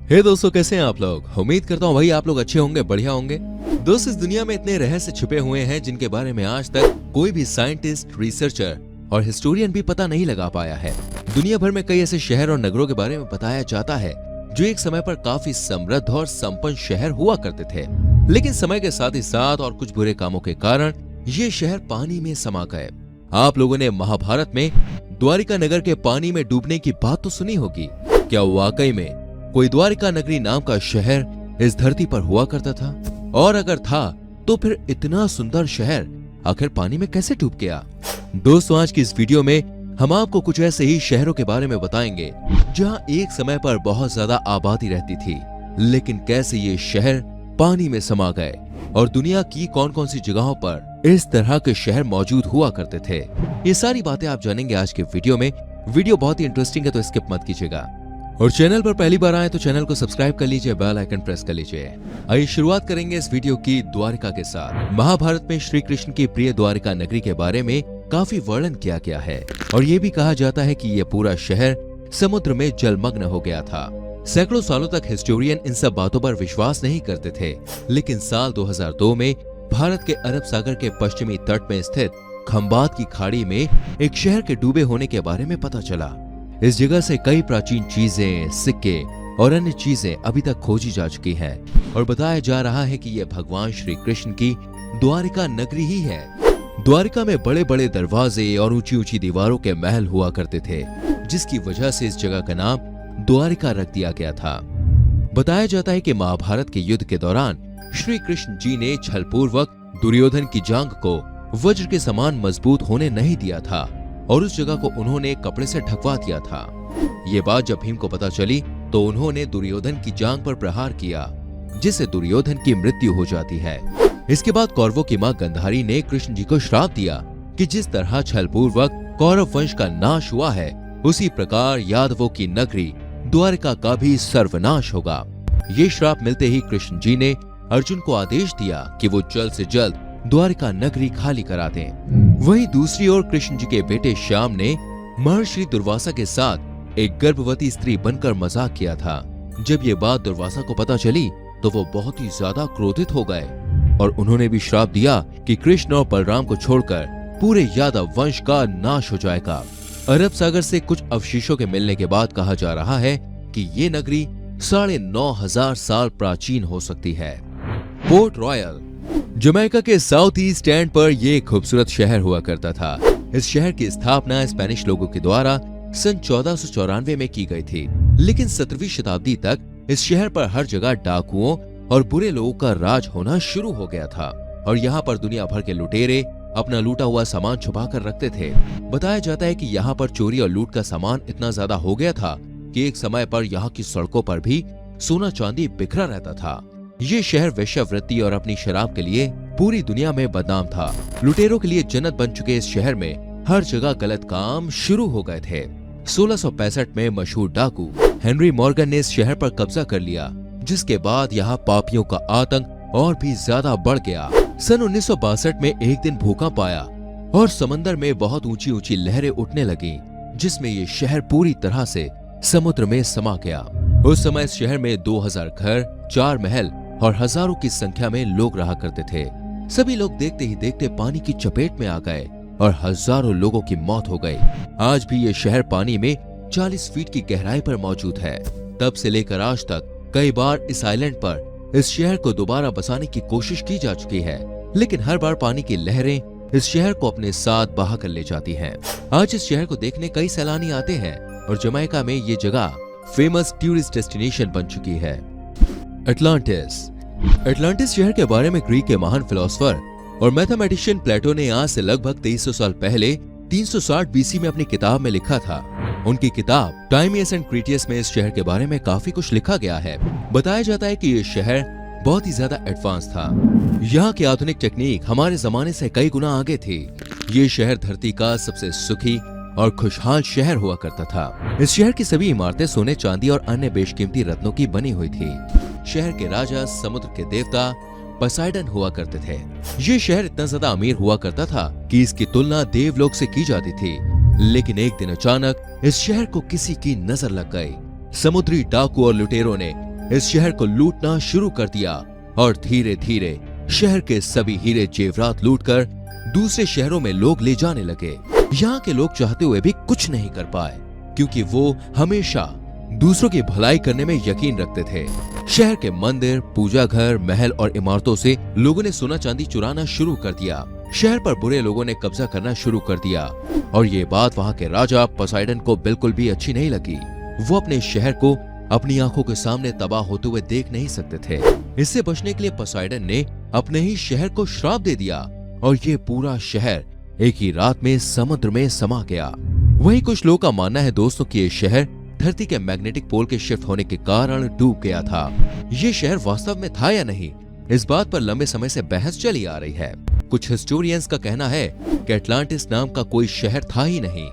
हे दोस्तों, कैसे हैं आप लोग। उम्मीद करता हूँ भाई आप लोग अच्छे होंगे, बढ़िया होंगे। दोस्त, इस दुनिया में इतने रहस्य छुपे हुए हैं जिनके बारे में आज तक कोई भी साइंटिस्ट, रिसर्चर और हिस्टोरियन भी पता नहीं लगा पाया है। दुनिया भर में कई ऐसे शहर और नगरों के बारे में बताया जाता है जो एक समय पर काफी समृद्ध और संपन्न शहर हुआ करते थे, लेकिन समय के साथ ही साथ और कुछ बुरे कामों के कारण ये शहर पानी में समा गए। आप लोगों ने महाभारत में द्वारिका नगर के पानी में डूबने की बात तो सुनी होगी। क्या वाकई में कोई द्वारिका नगरी नाम का शहर इस धरती पर हुआ करता था? और अगर था तो फिर इतना सुंदर शहर आखिर पानी में कैसे डूब गया? दोस्तों, आज की इस वीडियो में हम आपको कुछ ऐसे ही शहरों के बारे में बताएंगे जहां एक समय पर बहुत ज्यादा आबादी रहती थी, लेकिन कैसे ये शहर पानी में समा गए और दुनिया की कौन कौन सी जगहों पर इस तरह के शहर मौजूद हुआ करते थे। ये सारी बातें आप जानेंगे आज के वीडियो में। वीडियो बहुत ही इंटरेस्टिंग है, तो स्किप मत कीजिएगा। और चैनल पर पहली बार आए तो चैनल को सब्सक्राइब कर लीजिए, बेल आइकन प्रेस कर लीजिए। आइए शुरुआत करेंगे इस वीडियो की द्वारिका के साथ। महाभारत में श्री कृष्ण की प्रिय द्वारिका नगरी के बारे में काफी वर्णन किया गया है और ये भी कहा जाता है कि यह पूरा शहर समुद्र में जलमग्न हो गया था। सैकड़ों सालों तक हिस्टोरियन इन सब बातों पर विश्वास नहीं करते थे, लेकिन साल 2002 में भारत के अरब सागर के पश्चिमी तट में स्थित खंबात की खाड़ी में एक शहर के डूबे होने के बारे में पता चला। इस जगह से कई प्राचीन चीजें, सिक्के और अन्य चीजें अभी तक खोजी जा चुकी हैं और बताया जा रहा है कि यह भगवान श्री कृष्ण की द्वारिका नगरी ही है। द्वारिका में बड़े बड़े दरवाजे और ऊंची ऊंची दीवारों के महल हुआ करते थे, जिसकी वजह से इस जगह का नाम द्वारिका रख दिया गया था। बताया जाता है कि महाभारत के युद्ध के दौरान श्री कृष्ण जी ने छलपूर्वक दुर्योधन की जांघ को वज्र के समान मजबूत होने नहीं दिया था और उस जगह को उन्होंने कपड़े से ढकवा दिया था। ये बात जब भीम को पता चली तो उन्होंने दुर्योधन की जांघ पर प्रहार किया, जिससे दुर्योधन की मृत्यु हो जाती है। इसके बाद कौरवों की मां गंधारी ने कृष्ण जी को श्राप दिया कि जिस तरह छलपूर्वक कौरव वंश का नाश हुआ है, उसी प्रकार यादवों की नगरी द्वारिका का भी सर्वनाश होगा। ये श्राप मिलते ही कृष्ण जी ने अर्जुन को आदेश दिया कि वो जल्द से जल्द द्वारिका नगरी खाली करा दें। वहीं दूसरी ओर कृष्ण जी के बेटे श्याम ने महर्षि दुर्वासा के साथ एक गर्भवती स्त्री बनकर मजाक किया था। जब ये बात दुर्वासा को पता चली तो वो बहुत ही ज्यादा क्रोधित हो गए और उन्होंने भी श्राप दिया कि कृष्ण और बलराम को छोड़कर पूरे यादव वंश का नाश हो जाएगा। अरब सागर से कुछ अवशेषों के मिलने के बाद कहा जा रहा है कि ये नगरी 9,500 साल प्राचीन हो सकती है। पोर्ट रॉयल जमैका के साउथ ईस्ट एंड पर यह खूबसूरत शहर हुआ करता था। इस शहर की स्थापना स्पेनिश लोगों के द्वारा सन 1494 में की गई थी, लेकिन 17वीं शताब्दी तक इस शहर पर हर जगह डाकुओं और बुरे लोगों का राज होना शुरू हो गया था और यहाँ पर दुनिया भर के लुटेरे अपना लूटा हुआ सामान छुपा कर रखते थे। बताया जाता है कि यहाँ पर चोरी और लूट का सामान इतना ज्यादा हो गया था कि एक समय पर यहाँ की सड़कों पर भी सोना चांदी बिखरा रहता था। ये शहर वेश्यावृत्ति और अपनी शराब के लिए पूरी दुनिया में बदनाम था। लुटेरों के लिए जन्नत बन चुके इस शहर में हर जगह गलत काम शुरू हो गए थे। 1665 में मशहूर डाकू हेनरी मॉर्गन ने इस शहर पर कब्जा कर लिया, जिसके बाद यहाँ पापियों का आतंक और भी ज्यादा बढ़ गया। सन 1962 में एक दिन भूकंप आया और समंदर में बहुत ऊंची ऊंची लहरें उठने लगी, जिसमें ये शहर पूरी तरह से समुद्र में समा गया। उस समय इस शहर में 2000 घर, 4 महल और हजारों की संख्या में लोग रहा करते थे। सभी लोग देखते ही देखते पानी की चपेट में आ गए और हजारों लोगों की मौत हो गई। आज भी ये शहर पानी में 40 फीट की गहराई पर मौजूद है। तब से लेकर आज तक कई बार इस आइलैंड पर इस शहर को दोबारा बसाने की कोशिश की जा चुकी है, लेकिन हर बार पानी की लहरें इस शहर को अपने साथ बहा कर ले जाती हैं। आज इस शहर को देखने कई सैलानी आते हैं और जमैका में ये जगह फेमस टूरिस्ट डेस्टिनेशन बन चुकी है। अटलांटिस शहर के बारे में ग्रीक के महान फिलोसोफर और मैथमेटिशियन प्लेटो ने आज से लगभग 2300 साल पहले 360 बीसी में अपनी किताब में लिखा था। उनकी किताब टाइमियस एंड क्रीटियस में इस शहर के बारे में काफी कुछ लिखा गया है। बताया जाता है कि ये शहर बहुत ही ज्यादा एडवांस था। यहाँ की आधुनिक टेक्निक हमारे जमाने से कई गुना आगे थी। ये शहर धरती का सबसे सुखी और खुशहाल शहर हुआ करता था। इस शहर की सभी इमारतें सोने, चांदी और अन्य बेशकीमती रत्नों की बनी हुई थी। शहर के राजा समुद्र के देवता पोसाइडन हुआ करते थे। ये शहर इतना ज्यादा अमीर हुआ करता था कि इसकी तुलना देवलोक से की जाती थी, लेकिन एक दिन अचानक इस शहर को किसी की नजर लग गई। समुद्री डाकू और लुटेरों ने इस शहर को लूटना शुरू कर दिया और धीरे धीरे शहर के सभी हीरे जेवरात लूटकर दूसरे शहरों में लोग ले जाने लगे। यहाँ के लोग चाहते हुए भी कुछ नहीं कर पाए, क्योंकि वो हमेशा दूसरों की भलाई करने में यकीन रखते थे। शहर के मंदिर, पूजा घर, महल और इमारतों से लोगों ने सोना चांदी चुराना शुरू कर दिया। शहर पर बुरे लोगों ने कब्जा करना शुरू कर दिया और ये बात वहाँ के राजा पोसाइडन को बिल्कुल भी अच्छी नहीं लगी। वो अपने शहर को अपनी आंखों के सामने तबाह होते हुए देख नहीं सकते थे। इससे बचने के लिए पोसाइडन ने अपने ही शहर को श्राप दे दिया और ये पूरा शहर एक ही रात में समुद्र में समा गया। वहीं कुछ लोगों का मानना है दोस्तों कि ये शहर धरती के मैग्नेटिक पोल के शिफ्ट होने के कारण डूब गया था। ये शहर वास्तव में था या नहीं, इस बात पर लंबे समय से बहस चली आ रही है। कुछ हिस्टोरियंस का कहना है कि अटलांटिस नाम का कोई शहर था ही नहीं,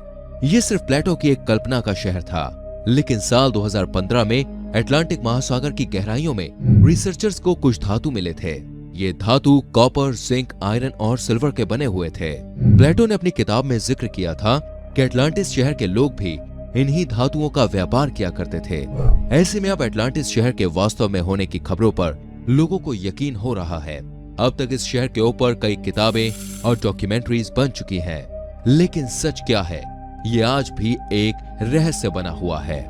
ये सिर्फ प्लेटो की एक कल्पना का शहर था। लेकिन साल 2015 में अटलांटिक महासागर की गहराइयों में रिसर्चर्स को कुछ धातु मिले थे। ये धातु कॉपर, जिंक, आयरन और सिल्वर के बने हुए थे। प्लेटो ने अपनी किताब में जिक्र किया था कि अटलांटिस शहर के लोग भी इन्हीं धातुओं का व्यापार किया करते थे। ऐसे में अब अटलांटिस शहर के वास्तव में होने की खबरों पर लोगों को यकीन हो रहा है। अब तक इस शहर के ऊपर कई किताबें और डॉक्यूमेंट्रीज बन चुकी हैं, लेकिन सच क्या है ये आज भी एक रहस्य बना हुआ है।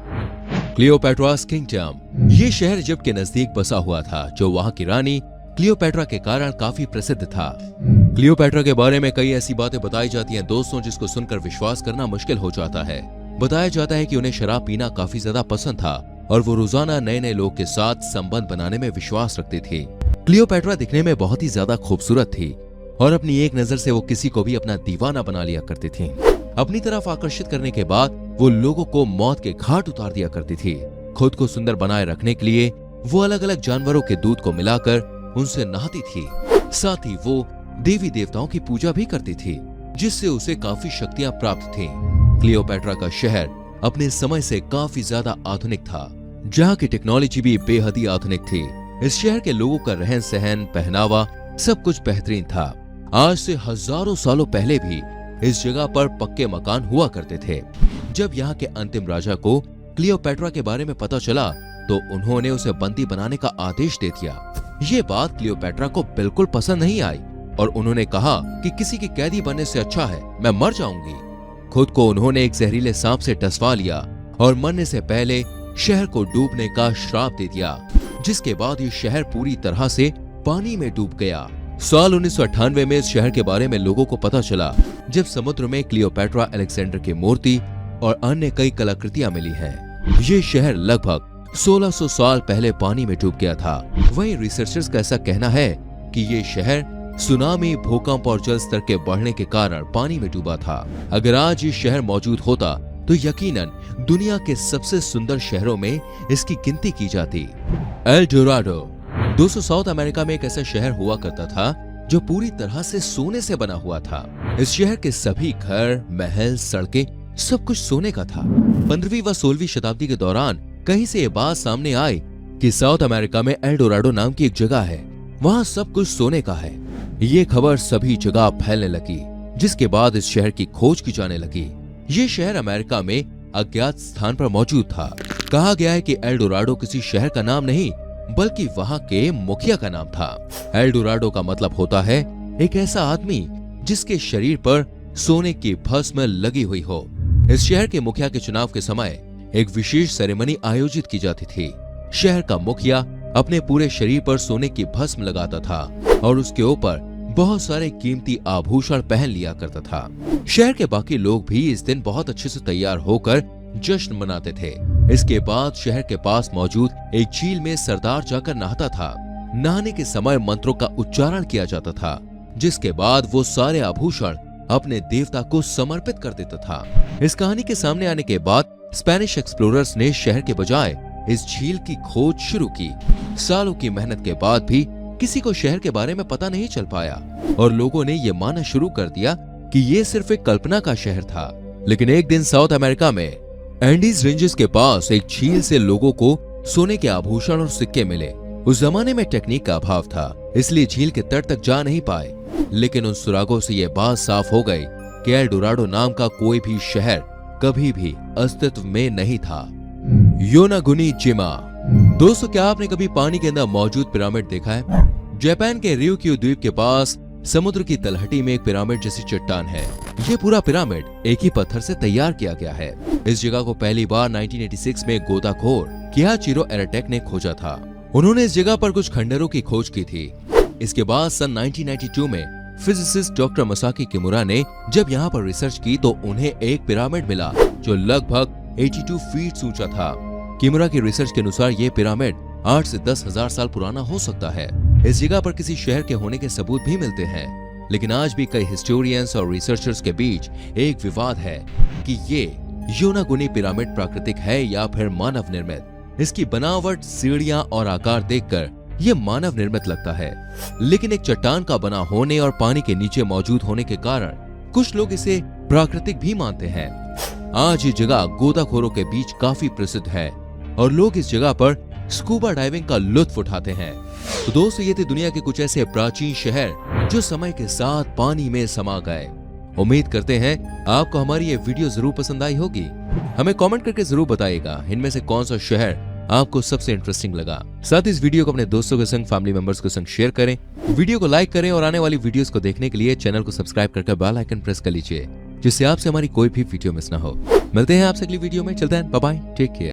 क्लियोपेट्रास किंगडम, ये शहर इजिप्ट के नजदीक बसा हुआ था, जो वहां की रानी क्लियोपेट्रा के कारण काफी प्रसिद्ध था। क्लियोपेट्रा के बारे में कई ऐसी बातें बताई जाती हैं दोस्तों, जिसको सुनकर विश्वास करना मुश्किल हो जाता है। बताया जाता है कि उन्हें शराब पीना काफी ज्यादा पसंद था और वो रोजाना नए नए लोग के साथ संबंध बनाने में विश्वास रखती थी। क्लियोपेट्रा दिखने में बहुत ही ज्यादा खूबसूरत थी और अपनी एक नजर से वो किसी को भी अपना दीवाना बना लिया करती थी। अपनी तरफ आकर्षित करने के बाद वो लोगों को मौत के घाट उतार दिया करती थी। खुद को सुंदर बनाए रखने के लिए वो अलग अलग जानवरों के दूध को मिलाकर उनसे नहाती थी। साथ ही वो देवी देवताओं की पूजा भी करती थी, जिससे उसे काफी शक्तियां प्राप्त थीं। क्लियोपेट्रा का शहर अपने समय से काफी ज्यादा आधुनिक था, जहाँ की टेक्नोलॉजी भी बेहद ही आधुनिक थी। इस शहर के लोगों का रहन सहन, पहनावा सब कुछ बेहतरीन था। आज से हजारों सालों पहले भी इस जगह पर पक्के मकान हुआ करते थे। जब यहाँ के अंतिम राजा को क्लियोपेट्रा के बारे में पता चला तो उन्होंने उसे बंदी बनाने का आदेश दे दिया। ये बात क्लियोपेट्रा को बिल्कुल पसंद नहीं आई और उन्होंने कहा कि किसी की कैदी बनने से अच्छा है मैं मर जाऊंगी। खुद को उन्होंने एक जहरीले सांप से टसवा लिया और मरने से पहले शहर को डूबने का श्राप दे दिया, जिसके बाद ये शहर पूरी तरह से पानी में डूब गया। साल 1998 में इस शहर के बारे में लोगों को पता चला, जब समुद्र में क्लियोपेट्रा अलेक्जेंडर की मूर्ति और अन्य कई कलाकृतियां मिली हैं। ये शहर लगभग 1600 साल पहले पानी में डूब गया था। वहीं रिसर्चर्स का ऐसा कहना है कि ये शहर सुनामी, भूकंप और जल स्तर के बढ़ने के कारण पानी में डूबा था। अगर आज ये शहर मौजूद होता तो यकीनन दुनिया के सबसे सुंदर शहरों में इसकी गिनती की जाती। एल डोराडो दोस्तों, साउथ अमेरिका में एक ऐसा शहर हुआ करता था जो पूरी तरह से सोने से बना हुआ था। इस शहर के सभी घर, महल, सड़कें सब कुछ सोने का था। 15वीं व 16वीं शताब्दी के दौरान कहीं से ये बात सामने आई कि साउथ अमेरिका में एल डोराडो नाम की एक जगह है, वहाँ सब कुछ सोने का है। ये खबर सभी जगह फैलने लगी, जिसके बाद इस शहर की खोज की जाने लगी। ये शहर अमेरिका में अज्ञात स्थान पर मौजूद था। कहा गया है कि एल डोराडो किसी शहर का नाम नहीं बल्कि वहाँ के मुखिया का नाम था। एल डोराडो का मतलब होता है एक ऐसा आदमी जिसके शरीर पर सोने की भस्म लगी हुई हो। इस शहर के मुखिया के चुनाव के समय एक विशेष सेरेमनी आयोजित की जाती थी। शहर का मुखिया अपने पूरे शरीर पर सोने की भस्म लगाता था और उसके ऊपर बहुत सारे कीमती आभूषण पहन लिया करता था। शहर के बाकी लोग भी इस दिन बहुत अच्छे से तैयार होकर जश्न मनाते थे। इसके बाद शहर के पास मौजूद एक झील में सरदार जाकर नहाता था। नहाने के समय मंत्रों का उच्चारण किया जाता था, जिसके बाद वो सारे आभूषण अपने देवता को समर्पित कर देता था। इस कहानी के सामने आने के बाद स्पेनिश एक्सप्लोरर्स ने शहर के बजाय इस झील की खोज शुरू की। सालों की मेहनत के बाद भी किसी को शहर के बारे में पता नहीं चल पाया और लोगों ने ये मानना शुरू कर दिया कि ये सिर्फ एक कल्पना का शहर था। लेकिन एक दिन साउथ अमेरिका में एंडीज रेंजेस के पास एक झील से लोगों को सोने के आभूषण और सिक्के मिले। उस जमाने में टेक्निक का अभाव था, इसलिए झील के तट तक जा नहीं पाए। लेकिन उन सुरागों से ये बात साफ हो गई कि एल डोराडो नाम का कोई भी शहर कभी भी अस्तित्व में नहीं था। योनागुनी जिमा दोस्तों, क्या आपने कभी पानी के अंदर मौजूद पिरामिड देखा है? जापान के ryukyu द्वीप के पास समुद्र की तलहटी में एक पिरामिड जैसी चट्टान है। ये पूरा पिरामिड एक ही पत्थर से तैयार किया गया है। इस जगह को पहली बार 1986 में गोताखोर किहाचिरो एराटेक ने खोजा था। उन्होंने इस जगह पर कुछ खंडरों की खोज की थी। इसके बाद सन 1992 में फिजिसिस्ट डॉक्टर मसाकी किमुरा ने जब यहाँ पर रिसर्च की तो उन्हें एक पिरामिड मिला जो लगभग 82 फीट ऊंचा था। किमुरा की रिसर्च के अनुसार ये पिरामिड 8 से 10,000 साल पुराना हो सकता है। इस जगह पर किसी शहर के होने के सबूत भी मिलते हैं, लेकिन आज भी कई हिस्टोरियंस और रिसर्चर्स के बीच एक विवाद है कि ये योनागुनी पिरामिड प्राकृतिक है या फिर मानव निर्मित। इसकी बनावट, सीढ़ियां और आकार देखकर ये मानव निर्मित लगता है, लेकिन एक चट्टान का बना होने और पानी के नीचे मौजूद होने के कारण कुछ लोग इसे प्राकृतिक भी मानते हैं। आज ये जगह गोताखोरों के बीच काफी प्रसिद्ध है और लोग इस जगह पर स्कूबा डाइविंग का लुत्फ उठाते हैं। तो दोस्तों, ये थे दुनिया के कुछ ऐसे प्राचीन शहर जो समय के साथ पानी में समा गए। उम्मीद करते हैं आपको हमारी ये वीडियो जरूर पसंद आई होगी। हमें कमेंट करके जरूर बताइएगा इनमें से कौन सा शहर आपको सबसे इंटरेस्टिंग लगा। साथ ही इस वीडियो को अपने दोस्तों के संग, फैमिली मेंबर्स के संग शेयर करें, वीडियो को लाइक करें और आने वाली वीडियोस को देखने के लिए चैनल को सब्सक्राइब करके बेल आइकन प्रेस कर लीजिए, जिससे आपसे हमारी कोई भी वीडियो मिस ना हो। मिलते हैं आपसे अगली वीडियो में। चलते हैं, बाय बाय, टेक केयर।